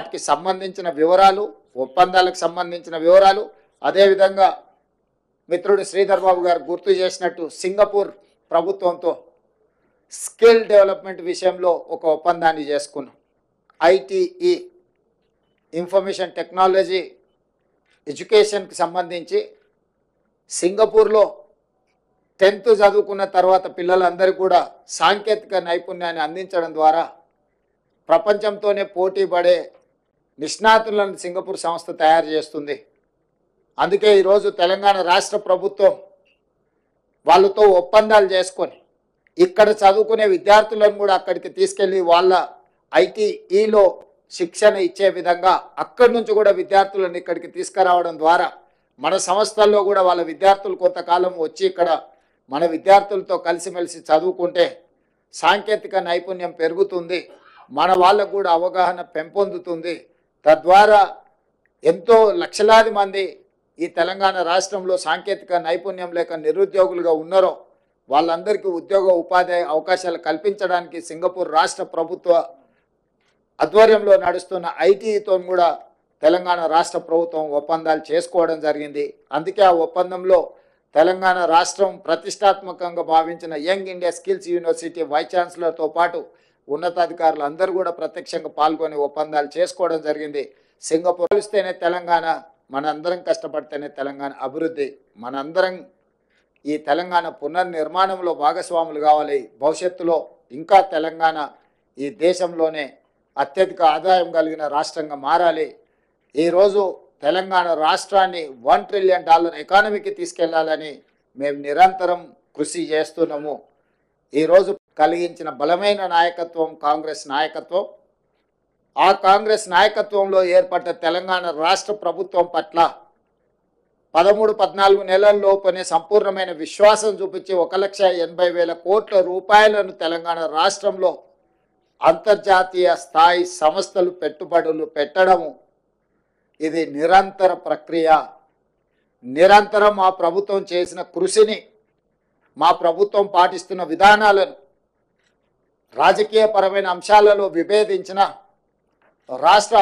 వాటికి సంబంధించిన వివరాలు, ఒప్పందాలకు సంబంధించిన వివరాలు, అదేవిధంగా మిత్రుడు శ్రీధర్ బాబు గారు గుర్తు చేసినట్టు సింగపూర్ ప్రభుత్వంతో స్కిల్ డెవలప్మెంట్ విషయంలో ఒక ఒప్పందాన్ని చేసుకున్నాం. ఐటీఈ, ఇన్ఫర్మేషన్ టెక్నాలజీ ఎడ్యుకేషన్కి సంబంధించి సింగపూర్లో 10th చదువుకున్న తర్వాత పిల్లలందరికీ కూడా సాంకేతిక నైపుణ్యాన్ని అందించడం ద్వారా ప్రపంచంతోనే పోటీ పడే నిష్ణాతులను సింగపూర్ సంస్థ తయారు చేస్తుంది. అందుకే ఈరోజు తెలంగాణ రాష్ట్ర ప్రభుత్వం వాళ్ళతో ఒప్పందాలు చేసుకొని ఇక్కడ చదువుకునే విద్యార్థులను కూడా అక్కడికి తీసుకెళ్ళి వాళ్ళ ఐటీఈలో శిక్షణ ఇచ్చే విధంగా అక్కడి నుంచి కూడా విద్యార్థులను ఇక్కడికి తీసుకురావడం ద్వారా మన సంస్థల్లో కూడా వాళ్ళ విద్యార్థులు కొంతకాలం వచ్చి ఇక్కడ మన విద్యార్థులతో కలిసిమెలిసి చదువుకుంటే సాంకేతిక నైపుణ్యం పెరుగుతుంది, మన వాళ్ళకు కూడా అవగాహన పెంపొందుతుంది. తద్వారా ఎంతో లక్షలాది మంది ఈ తెలంగాణ రాష్ట్రంలో సాంకేతిక నైపుణ్యం లేక నిరుద్యోగులుగా ఉన్నారో వాళ్ళందరికీ ఉద్యోగ ఉపాధి అవకాశాలు కల్పించడానికి సింగపూర్ రాష్ట్ర ప్రభుత్వ ఆధ్వర్యంలో నడుస్తున్న ఐటీతో కూడా తెలంగాణ రాష్ట్ర ప్రభుత్వం ఒప్పందాలు చేసుకోవడం జరిగింది. అందుకే ఆ ఒప్పందంలో తెలంగాణ రాష్ట్రం ప్రతిష్టాత్మకంగా భావించిన Young India Skills University vice ఛాన్సలర్తో పాటు ఉన్నతాధికారులు అందరూ కూడా ప్రత్యక్షంగా పాల్గొని ఒప్పందాలు చేసుకోవడం జరిగింది. సింగపూర్ కలిస్తేనే తెలంగాణ, మనందరం కష్టపడితేనే తెలంగాణ అభివృద్ధి, మనందరం ఈ తెలంగాణ పునర్నిర్మాణంలో భాగస్వాములు కావాలి. భవిష్యత్తులో ఇంకా తెలంగాణ ఈ దేశంలోనే అత్యధిక ఆదాయం కలిగిన రాష్ట్రంగా మారాలి. ఈరోజు తెలంగాణ రాష్ట్రాన్ని $1 ట్రిలియన్ ఎకానమీకి తీసుకెళ్లాలని మేము నిరంతరం కృషి చేస్తున్నాము. ఈరోజు కలిగించిన బలమైన నాయకత్వం కాంగ్రెస్ నాయకత్వం. ఆ కాంగ్రెస్ నాయకత్వంలో ఏర్పడ్డ తెలంగాణ రాష్ట్ర ప్రభుత్వం పట్ల 13-14 నెలల్లోపునే సంపూర్ణమైన విశ్వాసం చూపించి 1,80,000 కోట్ల రూపాయలను తెలంగాణ రాష్ట్రంలో అంతర్జాతీయ స్థాయి సంస్థలు పెట్టుబడులు పెట్టడము ఇది నిరంతర ప్రక్రియ. నిరంతరం మా ప్రభుత్వం చేసిన కృషిని, మా ప్రభుత్వం పాటిస్తున్న విధానాలను రాజకీయపరమైన అంశాలలో విభేదించిన రాష్ట్ర